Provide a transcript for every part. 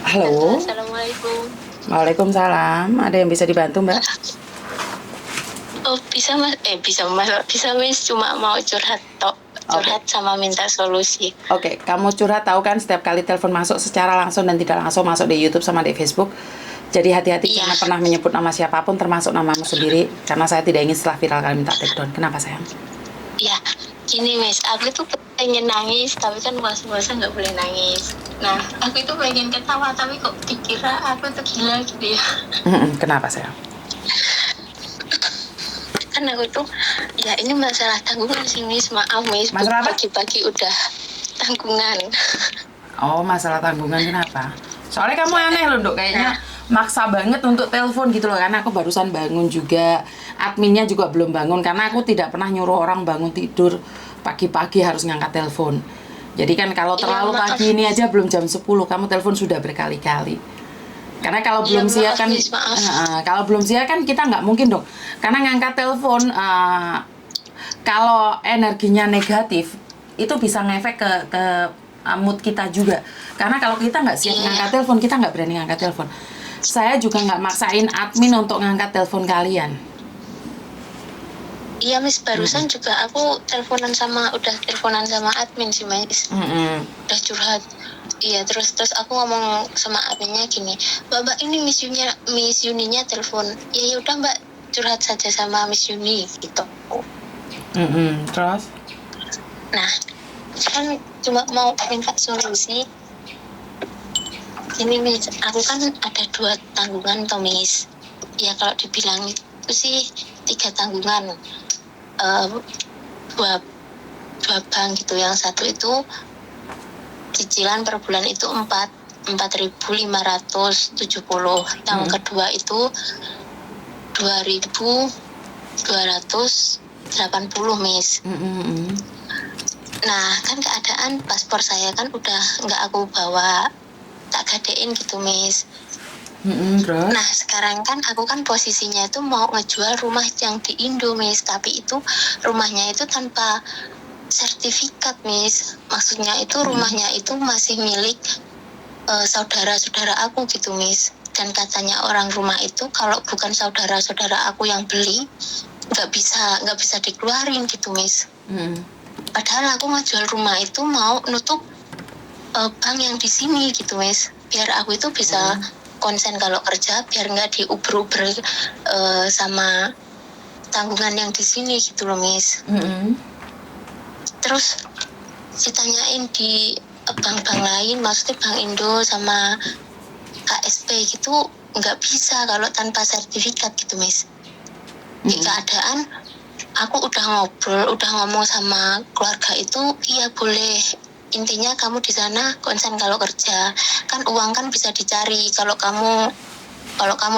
Halo, Halo. assalamualaikum. Waalaikumsalam. Ada yang bisa dibantu, Mbak? Oh, bisa mas? Bisa Miss. Cuma mau curhat tok, Oke. curhat sama minta solusi. Oke, kamu curhat tahu kan setiap kali telepon masuk secara langsung dan tidak langsung masuk di YouTube sama di Facebook. Jadi hati-hati Iya, jangan pernah menyebut nama siapapun termasuk namamu sendiri karena saya tidak ingin setelah viral kalian minta take down. Kenapa sayang? iya. Gini Miss, aku tuh pengen nangis, tapi kan puasa-puasa nggak boleh nangis. Nah, aku itu pengen ketawa, tapi kok dikira aku tuh gila gitu ya. Kenapa sayang? Kan aku tuh, ya ini masalah tanggungan sih Miss. Maaf Miss, Masalah apa? pagi-pagi udah tanggungan. Oh, masalah tanggungan kenapa? Soalnya kamu aneh loh, Dok. Kayaknya maksa banget untuk telepon gitu loh. Karena aku barusan bangun juga. Adminnya juga belum bangun. Karena aku tidak pernah nyuruh orang bangun tidur pagi-pagi harus ngangkat telepon. Jadi kan kalau Iya, terlalu maaf. pagi ini aja belum jam 10, kamu telepon sudah berkali-kali. Karena kalau Iya, belum siap maaf kan, Miss, maaf. kalau belum siap kan kita nggak mungkin dong. Karena ngangkat telepon, kalau energinya negatif, itu bisa ngefek ke mood kita juga. Karena kalau kita nggak siap ngangkat telepon, kita nggak berani ngangkat telepon. Saya juga nggak maksain admin untuk ngangkat telepon kalian. Iya Miss, barusan juga aku udah teleponan sama admin sih Miss. Udah curhat. Iya, terus aku ngomong sama adminnya gini, Mbak ini Miss Yuninya telepon. Ya udah Mbak, curhat saja sama Miss Yuni gitu. Terus? Nah, kan cuma mau minta solusi. Gini Miss, aku kan ada 2 tanggungan toh Miss. Ya kalau dibilang itu sih 3 tanggungan. Dua bank gitu. Yang satu itu cicilan per bulan itu 4.570. Yang kedua itu 2.280 Miss. Nah kan keadaan paspor saya kan udah nggak aku bawa, tak gadein gitu Miss. Terus? Nah sekarang kan aku kan posisinya itu mau ngejual rumah yang di Indo Miss, tapi itu rumahnya itu tanpa sertifikat Miss. Maksudnya itu rumahnya itu masih milik saudara-saudara aku gitu Miss. Dan katanya orang rumah itu kalau bukan saudara-saudara aku yang beli nggak bisa dikeluarin gitu Miss. Padahal aku ngejual rumah itu mau nutup bank yang di sini gitu Miss, biar aku itu bisa konsen kalau kerja, biar nggak diuber-uber sama tanggungan yang di sini gitu loh Miss. Terus ditanyain di bank-bank lain, maksudnya Bank Indo sama KSP gitu nggak bisa kalau tanpa sertifikat gitu Miss. Di keadaan aku udah ngomong sama keluarga itu, iya boleh, intinya kamu di sana konsen kalau kerja, kan uang kan bisa dicari. Kalau kamu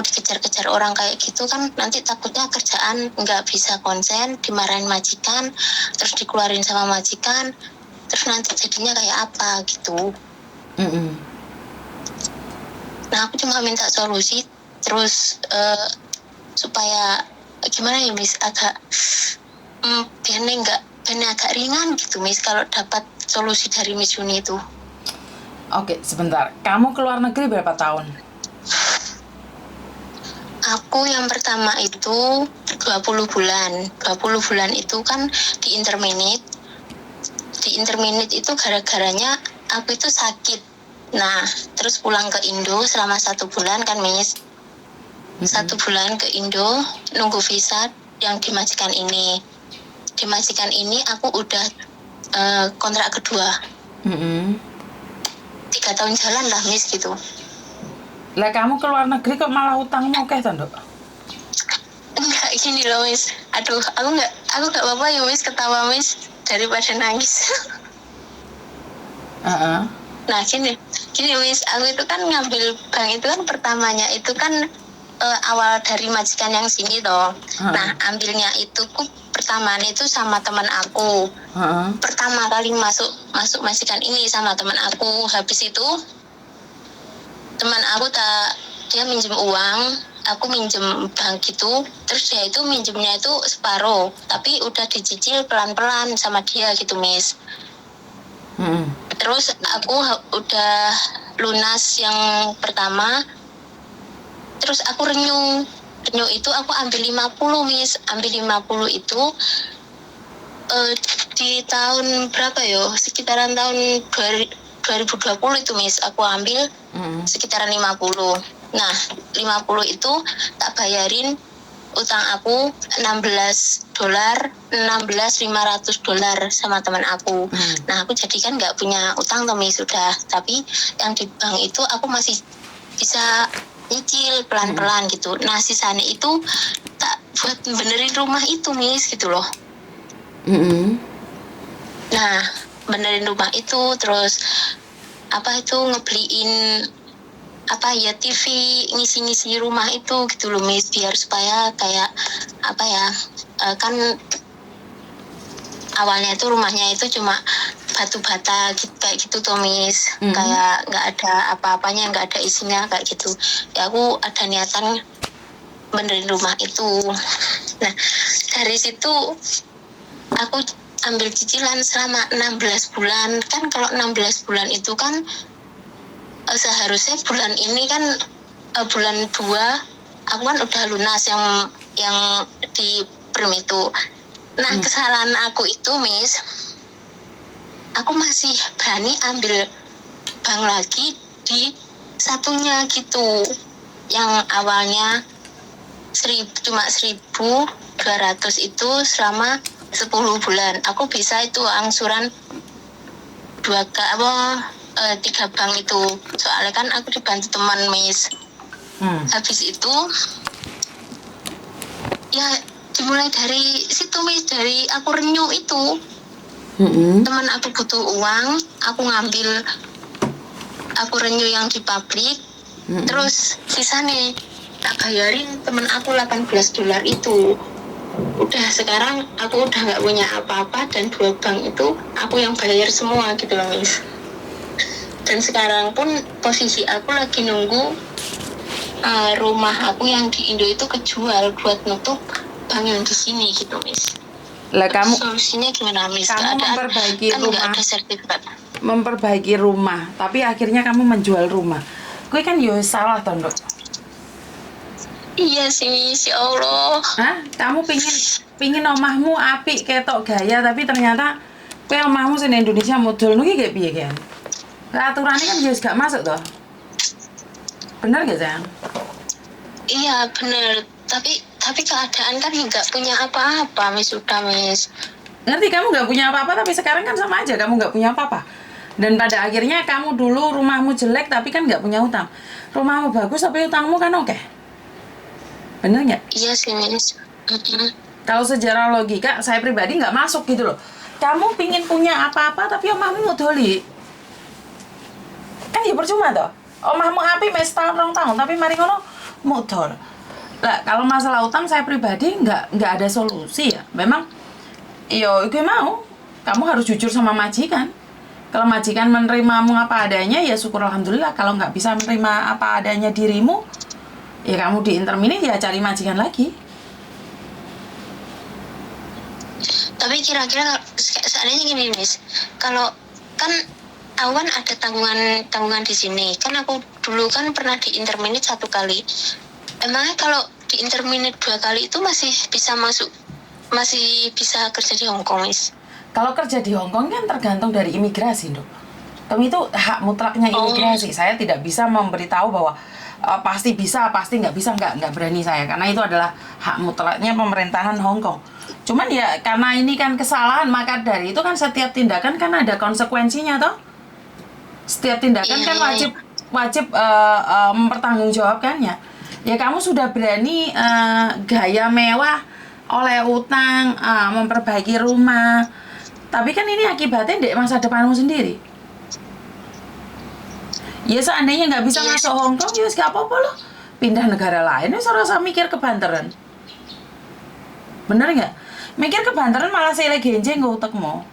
dikejar-kejar orang kayak gitu kan nanti takutnya kerjaan nggak bisa konsen, dimarahin majikan, terus dikeluarin sama majikan, terus nanti jadinya kayak apa gitu. Nah aku cuma minta solusi, terus supaya gimana ya Miss, agak biar agak ringan gitu Miss kalau dapat solusi dari Miss Yuni itu. Oke, sebentar. Kamu keluar negeri berapa tahun? Aku yang pertama itu 20 bulan. 20 bulan itu kan di interminate. Di interminate itu gara-garanya aku itu sakit. Nah, terus pulang ke Indo selama 1 bulan kan Miss. 1 bulan ke Indo nunggu visa yang di majikan ini. Di majikan ini aku udah kontrak kedua. 3 tahun jalan lah Miss gitu. Lah kamu keluar negeri kok malah utangmu oke toh, Nduk? Enggak gini loh Miss. Aduh, aku nggak apa-apa ya Miss ketawa Miss daripada nangis. Nah gini Miss, aku itu kan ngambil bank itu kan pertamanya itu kan awal dari majikan yang sini toh. Nah ambilnya itu pertama itu sama teman aku. Pertama kali masuk majikan ini sama teman aku. Habis itu teman aku dia minjem uang, aku minjem bank gitu, terus dia itu minjemnya itu separuh, tapi udah dicicil pelan-pelan sama dia gitu Miss. Terus aku udah lunas yang pertama, terus aku renew itu aku ambil 50 Miss, ambil 50 itu di tahun berapa yo, sekitaran tahun 2020 itu Miss, aku ambil sekitaran 50. Nah 50 itu tak bayarin utang aku $16.500 sama teman aku. Nah aku jadi kan nggak punya utang tuh Miss, sudah, tapi yang di bank itu aku masih bisa nyicil pelan-pelan gitu. Nah sisanya itu tak buat benerin rumah itu Miss gitu loh. Nah benerin rumah itu, terus ngebeliin TV, ngisi-ngisi rumah itu gitu loh Miss, biar supaya kayak kan awalnya itu rumahnya itu cuma batu bata gitu, kayak gitu tuh Miss, kayak nggak ada apa-apanya, nggak ada isinya kayak gitu. Ya aku ada niatan benerin rumah itu. Nah dari situ aku ambil cicilan selama 16 bulan. Kan kalau 16 bulan itu kan seharusnya bulan ini kan bulan 2 aku kan udah lunas yang di Prim itu. Nah kesalahan aku itu Miss, aku masih berani ambil bank lagi di satunya gitu, yang awalnya cuma 1.200 itu selama 10 bulan. Aku bisa itu angsuran 3 bank itu, soalnya kan aku dibantu teman Miss. Habis itu ya dimulai dari situ Miss, dari aku renew itu. Teman aku butuh uang, aku ngambil, aku renew yang di pabrik, terus sisanya tak bayarin teman aku $18 itu. Udah sekarang aku udah nggak punya apa-apa, dan 2 bank itu aku yang bayar semua gitu loh Miss. Dan sekarang pun posisi aku lagi nunggu rumah aku yang di Indo itu kejual buat nutup bank yang di sini gitu Miss. Lah kamu solusinya gimana Miss? Kamu memperbaiki kan rumah, nggak ada sertifikat. memperbaiki rumah, tapi akhirnya kamu menjual rumah. Gue kan yo salah toh, Nduk. Iya sih Miss, ya Allah. Kamu pingin omahmu apik ketok gaya, tapi ternyata kowe omahmu sing Indonesia model nuki kayak piye kan? Aturannya kan jelas gak masuk toh. Bener gak sayang? Iya bener, tapi keadaan kan nggak punya apa-apa Miss, udah Miss. Ngerti, kamu nggak punya apa-apa, tapi sekarang kan sama aja kamu nggak punya apa-apa. Dan pada akhirnya kamu dulu rumahmu jelek tapi kan nggak punya utang. Rumahmu bagus tapi utangmu kan oke. Bener nggak? Iya sih Miss. Kalau sejarah logika saya pribadi nggak masuk gitu loh. Kamu pingin punya apa-apa tapi omahmu modoli. Kan ya percuma toh. Omahmu api mes tahun 2 tahun tapi mari ngono modal. Lah kalau masalah utang saya pribadi nggak ada solusi ya. Memang gue mau kamu harus jujur sama majikan. Kalau majikan menerimamu apa adanya ya syukur alhamdulillah. Kalau nggak bisa menerima apa adanya dirimu, ya kamu di intermini ya cari majikan lagi. Tapi kira-kira seandainya gini Miss, kalau kan aku kan ada tanggungan di sini. Kan aku dulu kan pernah di interminit 1 kali. Emangnya kalau di interminit 2 kali itu masih bisa kerja di Hong Kong Miss? Kalau kerja di Hong Kong kan tergantung dari imigrasi, Dok. Kami itu hak mutlaknya imigrasi. Saya tidak bisa memberitahu bahwa pasti bisa, pasti nggak bisa, nggak berani saya. Karena itu adalah hak mutlaknya pemerintahan Hong Kong. Cuman ya karena ini kan kesalahan, maka dari itu kan setiap tindakan kan ada konsekuensinya, toh. Setiap tindakan kan wajib mempertanggungjawabkannya. Ya kamu sudah berani gaya mewah oleh utang, memperbaiki rumah. Tapi kan ini akibatnya di masa depanmu sendiri. Ya seandainya nggak bisa masuk Hong Kong, ya nggak apa-apa loh. Pindah negara lain, ya rasa mikir kebanteran. Bener nggak? Mikir kebanteran malah sele genjeng nggak utekmu.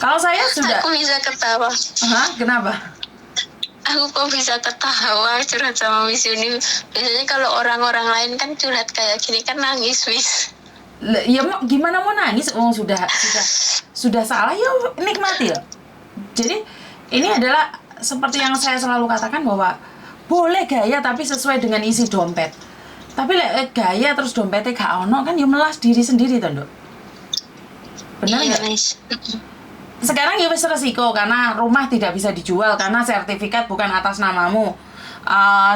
Kalau saya sudah. Aku bisa ketawa. Kenapa? Aku kok bisa ketawa curhat sama Miss Yuni. Biasanya kalau orang-orang lain kan curhat kayak gini kan nangis Miss. Ya gimana mau nangis? Sudah salah ya nikmati ya. Jadi ini adalah seperti yang saya selalu katakan bahwa boleh gaya tapi sesuai dengan isi dompet. Tapi gaya terus dompetnya gak ono kan ya melas diri sendiri toh, Nduk. Benar Iya, nggak? Miss. Sekarang ya wis resiko karena rumah tidak bisa dijual karena sertifikat bukan atas namamu.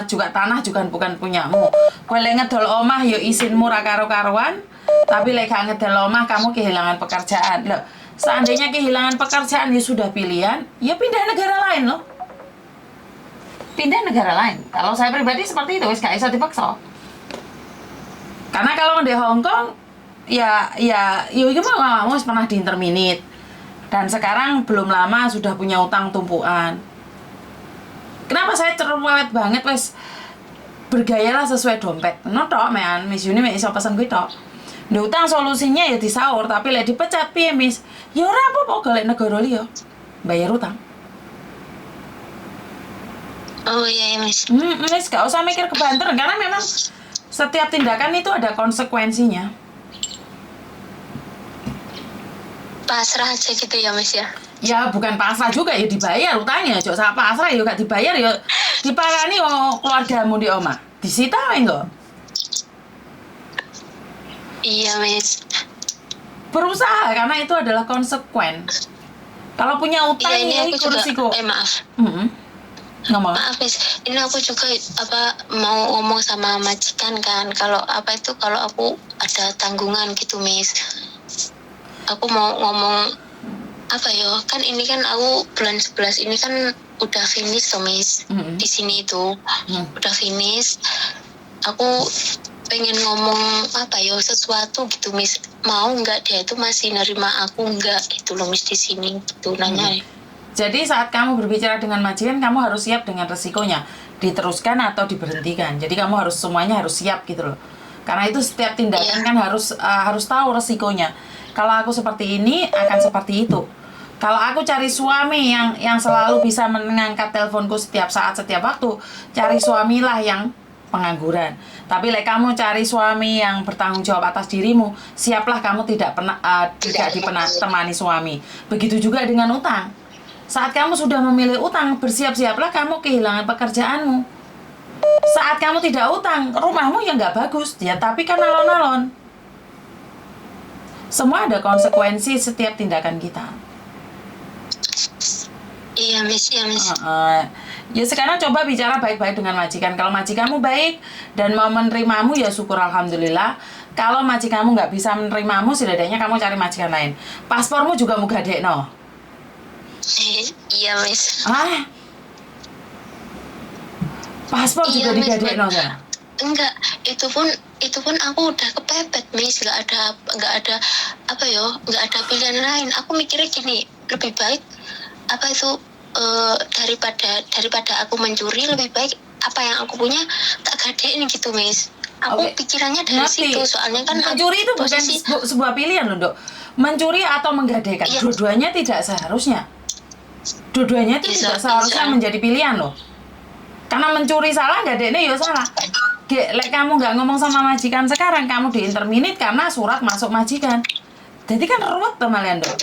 Juga tanah juga bukan punyamu. Kowe lek ngedol omah ya isinmu ra karo-karuan, tapi lek gak ngedol omah kamu kehilangan pekerjaan. Loh, seandainya kehilangan pekerjaan ya sudah pilihan, ya pindah negara lain loh. Pindah negara lain. Kalau saya pribadi seperti itu, wis gak bisa dipaksa. Karena kalau di Hong Kong ya mau pernah diinterminate. Dan sekarang belum lama sudah punya utang tumpuan. Kenapa saya cerewet banget wes bergayalah sesuai dompet. No tok mean Miss Yuni mek iso pesen kuwi tok. Ndek utang solusinya ya disaur, tapi lek dipecat piye Miss? Ya ora apa-apa golek negara liya. Bayar utang. Oh iya, Miss. Wis gak usah mikir kebanter karena memang setiap tindakan itu ada konsekuensinya. Pasrah aja gitu ya, Miss ya. Ya bukan pasrah juga ya dibayar utangnya. Jok sak pasrah ya gak dibayar ya diparani wong keluargamu di omah. Disita wae enggak? Iya, Miss. Berusaha karena itu adalah konsekuen. Kalau punya utang Iya, ini ya aku itu juga resiko. maaf. Ngomong. Maaf, Miss. Ini aku juga mau ngomong sama majikan kan. Kalau kalau aku ada tanggungan gitu, Miss. Aku mau ngomong kan ini kan aku bulan 11 ini kan udah finish tuh, Miss. Di sini itu udah finish. Aku pengen ngomong sesuatu gitu, Miss. Mau nggak dia itu masih nerima aku nggak gitu loh, Miss, di sini gitu nanya. Jadi saat kamu berbicara dengan majikan, kamu harus siap dengan resikonya, diteruskan atau diberhentikan. Jadi kamu semuanya harus siap gitu loh. Karena itu setiap tindakan kan harus tahu resikonya. Kalau aku seperti ini akan seperti itu. Kalau aku cari suami yang selalu bisa mengangkat teleponku setiap saat setiap waktu, cari suamilah yang pengangguran. Tapi kamu cari suami yang bertanggung jawab atas dirimu, siaplah kamu tidak ditemani suami. Begitu juga dengan utang. Saat kamu sudah memilih utang, bersiap-siaplah kamu kehilangan pekerjaanmu. Saat kamu tidak utang, rumahmu ya nggak bagus, ya tapi kan alon-alon. Semua ada konsekuensi setiap tindakan kita. Iya, Miss. Ya sekarang coba bicara baik-baik dengan majikan. Kalau majikanmu baik dan mau menerimamu ya syukur alhamdulillah. Kalau majikanmu nggak bisa menerimamu, setidaknya kamu cari majikan lain. Paspormu juga mau gadekno. Iya, Miss. Paspor juga digadekno kan? Enggak, itu pun aku udah kepepet, Miss. Nggak ada pilihan lain. Aku mikirnya gini, lebih baik daripada aku mencuri, lebih baik apa yang aku punya tak gadein gitu, Miss. Aku pikirannya dari situ, soalnya kan mencuri itu bukan sebuah pilihan loh, Dok. Mencuri atau menggadaikan, dua-duanya tidak seharusnya. Dua-duanya itu tidak seharusnya menjadi pilihan loh. Karena mencuri salah, gadeknya ya salah. Kamu nggak ngomong sama majikan sekarang, kamu diinterminate karena surat masuk majikan. Jadi kan ruwet tuh malian, Dok.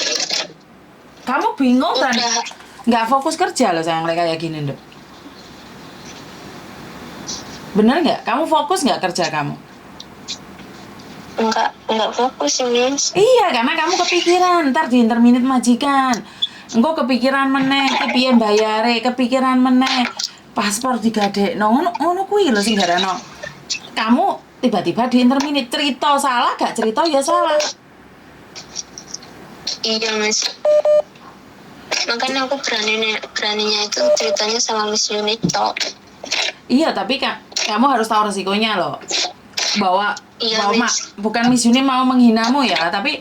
Kamu bingung kan? Nggak fokus kerja loh sayang kayak gini, Dok. Bener nggak? Kamu fokus nggak kerja kamu? Enggak fokus, Miss. Iya, karena kamu kepikiran ntar diinterminate majikan. Engko kepikiran meneh, piye bayare, kepikiran meneh. Paspor digadekno, ngono kuwi lho sing garano. Kamu tiba-tiba diinterminate, cerita salah gak cerita ya salah. Iya, Miss. Makanya aku beraninya itu ceritanya sama Miss Unit tok. Iya, tapi kamu harus tahu resikonya loh. Bahwa bukan Miss Yuni mau menghinamu ya, tapi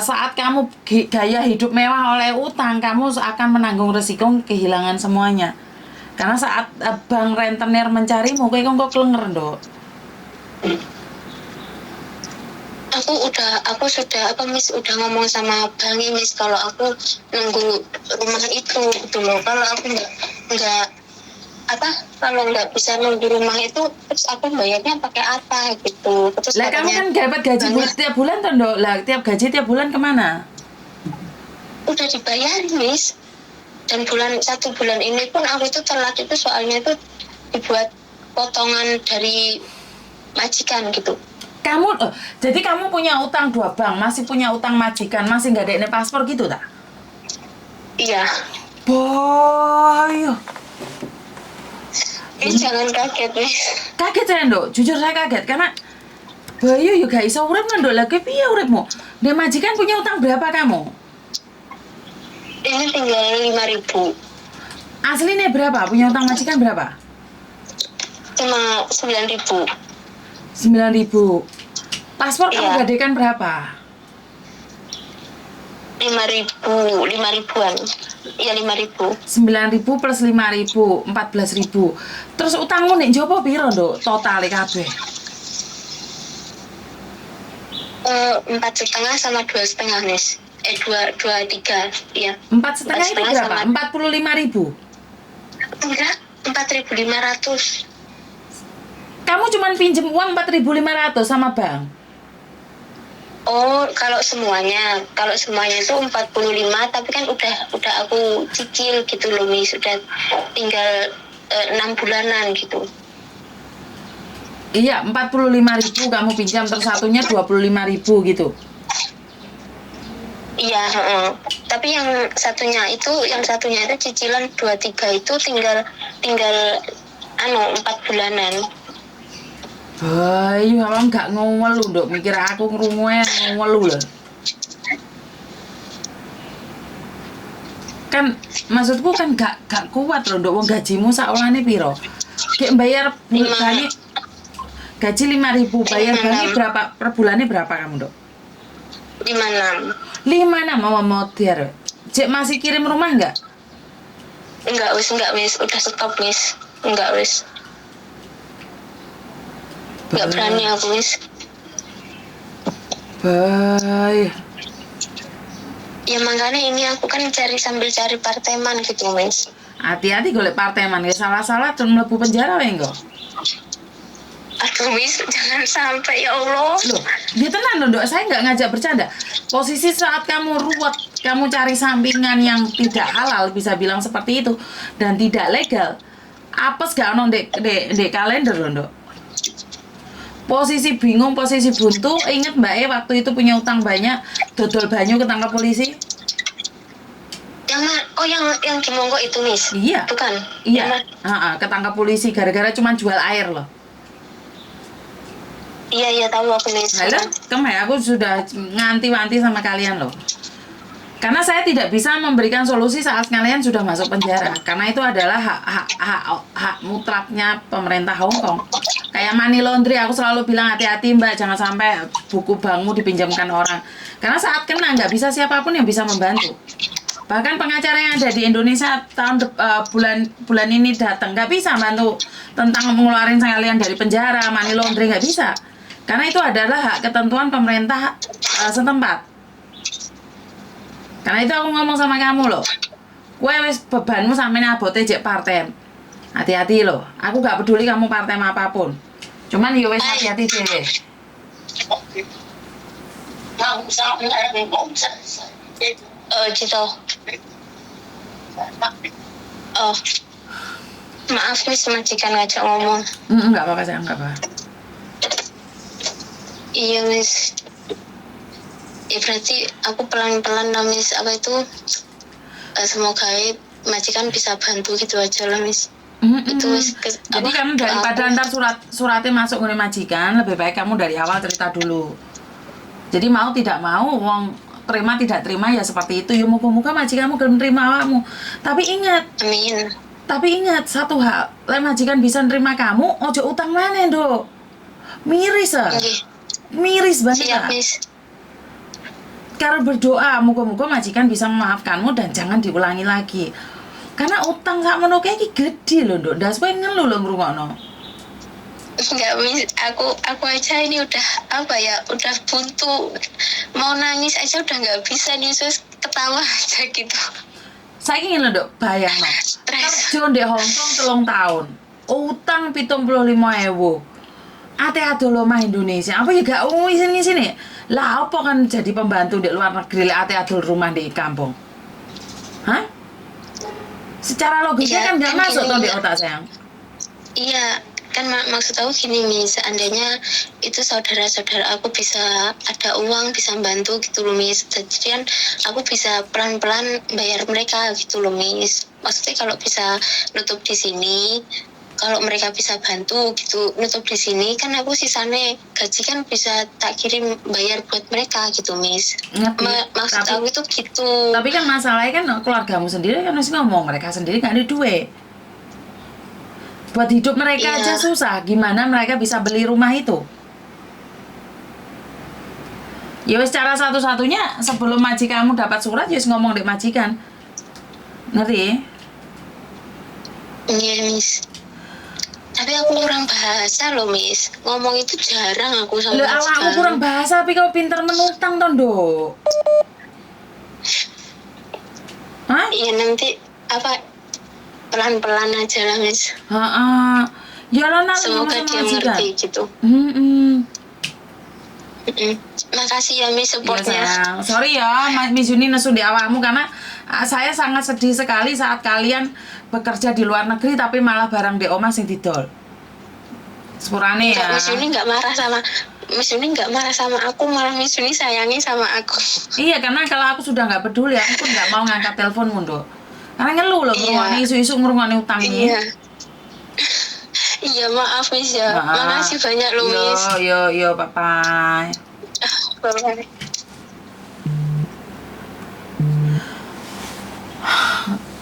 saat kamu gaya hidup mewah oleh utang, kamu akan menanggung resiko kehilangan semuanya. Karena saat bank rentenir mencarimu, kok kelenger, Dok. Aku sudah Miss udah ngomong sama Bang Miss kalau aku nunggu rumah itu gitu loh. Kalau aku kalau nggak bisa nunggu rumah itu, terus aku bayarnya pakai apa gitu. Terus kamu kan dapat gaji tiap bulan tuh, Dok. Tiap gaji tiap bulan kemana? Udah dibayar, Miss. Dan 1 bulan ini pun aku itu telat itu soalnya itu dibuat potongan dari majikan gitu. Jadi kamu punya utang 2 bank, masih punya utang majikan, masih nggak ada paspor gitu tak? Iya. Boy, Jangan kaget nih. kaget saya Nduk, jujur saya kaget karena Bayu juga iso urip Nduk, lagi piye uripmu? Dia majikan punya utang berapa kamu? Ini tinggal 5.000. Aslinya berapa? Punya utang majikan berapa? Cuma 9.000. 9.000. Paspor kamu Iya. gadekan berapa? 5.000-an. Iya 5.000. 9.000 plus 5.000, 14.000. Terus utangmu nek jopo piro Nduk? Totale kabeh. 4,5 sama 2,5 nih. 2,3 ya. 4,5 itu 4,5 berapa? sama- 45.000. Enggak, 4.500. Kamu cuma pinjem uang 4.500 sama bank. Oh, kalau semuanya itu 45, tapi kan udah aku cicil gitu loh, Miss. Sudah tinggal 6 bulanan gitu. Iya, 45.000 kamu pinjam, terus satunya 25.000 gitu. Iya, heeh. Tapi yang satunya itu cicilan 23 itu tinggal 4 bulanan. Bayu, awak nggak ngomel lu, Nduk. Mikir aku ngrungokne ngomel lu lho. Kan maksudku kan gak kuat loh, Nduk. Wong gajimu sakwalane piro? Kayak bayar bani gaji 5.000, bayar bani berapa per bulannya berapa kamu, Nduk? 56. 5,6 mau modern. Cek masih kirim rumah enggak? Enggak, Miss. Udah stop, Miss. Enggak, Miss. Enggak berani aku, Miss. Bayu. Ya makanya ini aku kan sambil cari parteman gitu, Miss. Hati-hati golek parteman, ya salah-salah terus mlebu penjara wae engko. Aduh, Miss, jangan sampai, ya Allah. Loh, dia tenang loh, Dok. Saya nggak ngajak bercanda. Posisi saat kamu ruwet, kamu cari sampingan yang tidak halal, bisa bilang seperti itu, dan tidak legal. Apes gak ono dek kalender loh, Dok. Posisi bingung, posisi buntu. Ingat Mbak E waktu itu punya utang banyak, dodol banyu ketangkap polisi. Yang di Monggo itu, Miss? Iya. Bukan? Iya. Ketangkap polisi gara-gara cuma jual air loh. Iya, tahu aku, Miss. Halo, kemarin aku sudah nganti-wanti sama kalian loh. Karena saya tidak bisa memberikan solusi saat kalian sudah masuk penjara. Karena itu adalah hak mutlaknya pemerintah Hong Kong. Kayak money laundry, aku selalu bilang hati-hati Mbak, jangan sampai buku bankmu dipinjamkan orang. Karena saat kena nggak bisa siapapun yang bisa membantu. Bahkan pengacara yang ada di Indonesia bulan ini datang nggak bisa bantu tentang mengeluarin kalian dari penjara, money laundry nggak bisa. Karena itu adalah hak ketentuan pemerintah setempat. Karena itu aku ngomong sama kamu loh. Kowe wis bebanmu sampe abote jek partem. Hati-hati loh. Aku gak peduli kamu partem apapun. Cuman yo wis hati-hati dhewe. Gitu. Oh. Maaf, Miss, majikan ngajak ngomong. Enggak apa-apa sayang, enggak apa. Iya, Miss. Ya berarti aku pelan-pelan lah, Miss. Apa itu? Semoga majikan bisa bantu gitu aja lah, Miss. Itu Miss. Jadi kamu daripada ntar suratnya masuk ke majikan, lebih baik kamu dari awal cerita dulu. Jadi mau tidak mau, wong terima tidak terima ya seperti itu. Ya muka-muka majikanmu gelem terima awakmu. Tapi ingat. Amin. Tapi ingat satu hal, lek majikan bisa nerima kamu, ojo utang maneh, Nduk. Miris ah. Miris banget. Siap, Miss. Karena berdoa, moga-moga majikan bisa memaafkanmu dan jangan diulangi lagi. Karena utang sakmono iki gede lho, Nduk. Ndas kowe ngelu lho ngrungokno. Enggak, Miss. Aku aja ini udah udah buntu. Mau nangis aja udah nggak bisa nih, sus, ketawa aja gitu. Saiki ngene lho, Nduk, bayangno. Stres. Kerja di Hong Kong 3 tahun. Utang 75.000. Ate adol omah Indonesia. Apa ya gak ngisin-ngisine? Lah apa kan jadi pembantu di luar negeri lek ate adol rumah di kampung? Hah? Secara logika Ya, kan nggak kan masuk gini, tuh di Mbak. otak sayang. Iya, kan maksud aku gini Miss, seandainya itu saudara-saudara aku bisa ada uang, bisa bantu gitu loh Miss. Jadi kan aku bisa pelan-pelan bayar mereka gitu loh Miss. Maksudnya kalau bisa nutup di sini, kalau mereka bisa bantu gitu nutup di sini, kan aku sisanya gaji kan bisa tak kirim bayar buat mereka gitu Miss. Ngerti. Maksud Tapi aku itu gitu. tapi kan masalahnya kan keluargamu sendiri kan masih ngomong mereka sendiri nggak ada duit. Buat hidup mereka aja Iya. susah, gimana mereka bisa beli rumah itu? Ya wes cara satu-satunya sebelum majikanmu dapat surat ya wes ngomong dek majikan. Ngerti? Iya Miss. Tapi aku kurang bahasa loh Miss. Ngomong itu jarang aku sama Lah awakmu majikan. kurang bahasa tapi kau pinter menutang toh, Nduk. Hah? Iya nanti apa pelan-pelan aja lah Miss. Heeh. Ya lah nang Semoga sama dia majikan. ngerti gitu. Mm-mm. Makasih ya Miss Iya supportnya. sayang. Sorry ya, Miss Yuni nesu di awakmu karena saya sangat sedih sekali saat kalian bekerja di luar negeri tapi malah barang di omah sing didol. Sepurane Enggak, ya. Miss Yuni nggak marah sama aku, malah Miss Yuni sayangi sama aku. Iya, karena kalau aku sudah nggak peduli, aku pun nggak mau ngangkat teleponmu, Nduk. Karena ngeluh loh, Iya. ngerungokne isu-isu ngerungokne utang Iya. nih. Iya maaf Miss ya. Maaf. Makasih banyak loh Miss. Yo, papa. Bye.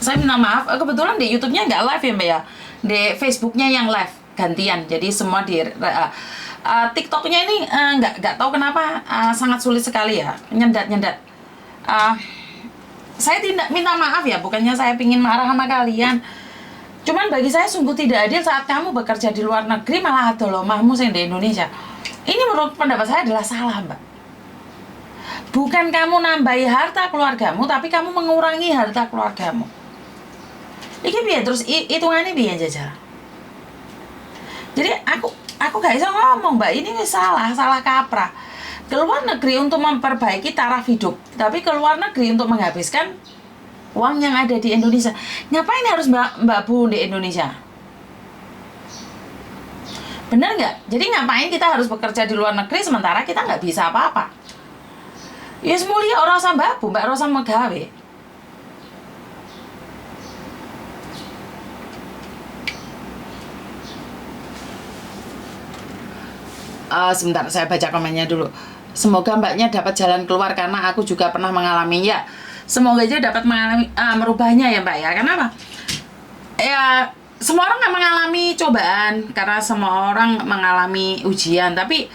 Saya minta maaf, kebetulan di YouTube-nya nggak live ya, Mbak ya. Di Facebook-nya yang live gantian. Jadi semua di TikTok-nya ini nggak tahu kenapa sangat sulit sekali ya, nyendat. Saya tidak minta maaf ya, bukannya saya pingin marah sama kalian. Cuman bagi saya sungguh tidak adil saat kamu bekerja di luar negeri malah ada lomahmu yang di Indonesia. Ini menurut pendapat saya adalah salah, Mbak. Bukan kamu nambahi harta keluargamu, tapi kamu mengurangi harta keluargamu. Iki biar terus hitungannya biar jajal. Jadi aku gak bisa ngomong, Mbak, ini salah kaprah. Keluar negeri untuk memperbaiki taraf hidup, tapi keluar negeri untuk menghabiskan uang yang ada di Indonesia. Ngapain harus Mbak Bu di Indonesia? Bener nggak? Jadi ngapain kita harus bekerja di luar negeri sementara kita nggak bisa apa-apa? Ya semulia orang sama Mbak Bu, Mbak Rosa megawe. Sebentar, saya baca komennya dulu. Semoga mbaknya dapat jalan keluar karena aku juga pernah mengalami ya. Semoga aja dapat mengalami merubahnya ya mbak ya. Kenapa? Ya semua orang nggak mengalami cobaan karena semua orang mengalami ujian. Tapi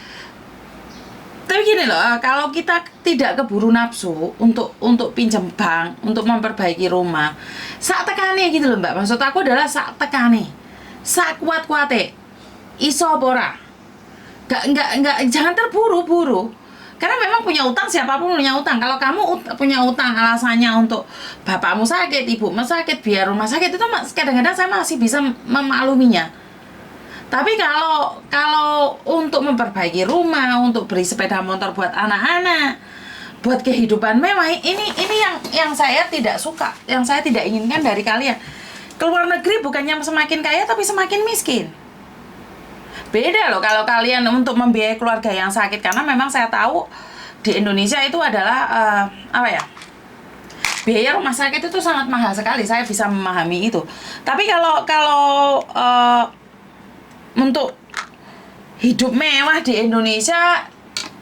gini loh, kalau kita tidak keburu nafsu untuk pinjam bank, untuk memperbaiki rumah, sak tekane gitu loh mbak. Maksud aku adalah sak tekane, sak kuat-kuate, iso pora. Enggak, jangan terburu-buru. Karena memang punya utang, siapapun punya utang. Kalau kamu punya utang alasannya untuk bapakmu sakit, ibumu sakit, biar rumah sakit, itu kadang-kadang saya masih bisa memakluminya. Tapi kalau untuk memperbaiki rumah, untuk beli sepeda motor buat anak-anak, buat kehidupan mewah, ini yang saya tidak suka, yang saya tidak inginkan dari kalian. Keluar negeri bukannya semakin kaya tapi semakin miskin. Beda loh kalau kalian untuk membiayai keluarga yang sakit, karena memang saya tahu di Indonesia itu adalah biaya rumah sakit itu sangat mahal sekali, saya bisa memahami itu. Tapi kalau untuk hidup mewah di Indonesia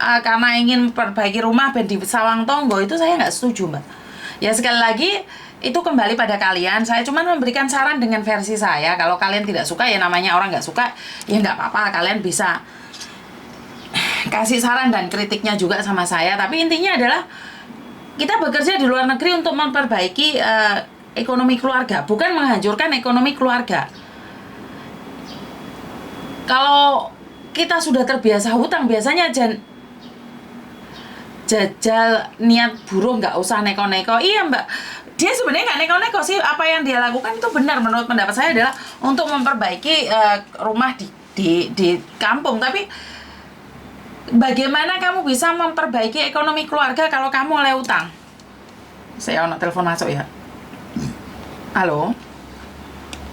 karena ingin memperbaiki rumah ben di sawang tonggo, itu saya nggak setuju mbak. Ya sekali lagi itu kembali pada kalian. Saya cuma memberikan saran dengan versi saya. Kalau kalian tidak suka, ya namanya orang nggak suka, ya nggak apa-apa. Kalian bisa kasih saran dan kritiknya juga sama saya. Tapi intinya adalah kita bekerja di luar negeri untuk memperbaiki ekonomi keluarga, bukan menghancurkan ekonomi keluarga. Kalau kita sudah terbiasa hutang, biasanya jajal niat buruh nggak usah neko-neko. Iya mbak, dia sebenarnya nggak neko-neko sih. Apa yang dia lakukan itu benar menurut pendapat saya adalah untuk memperbaiki rumah di kampung. Tapi bagaimana kamu bisa memperbaiki ekonomi keluarga kalau kamu oleh utang? Saya mau telepon masuk ya. Halo.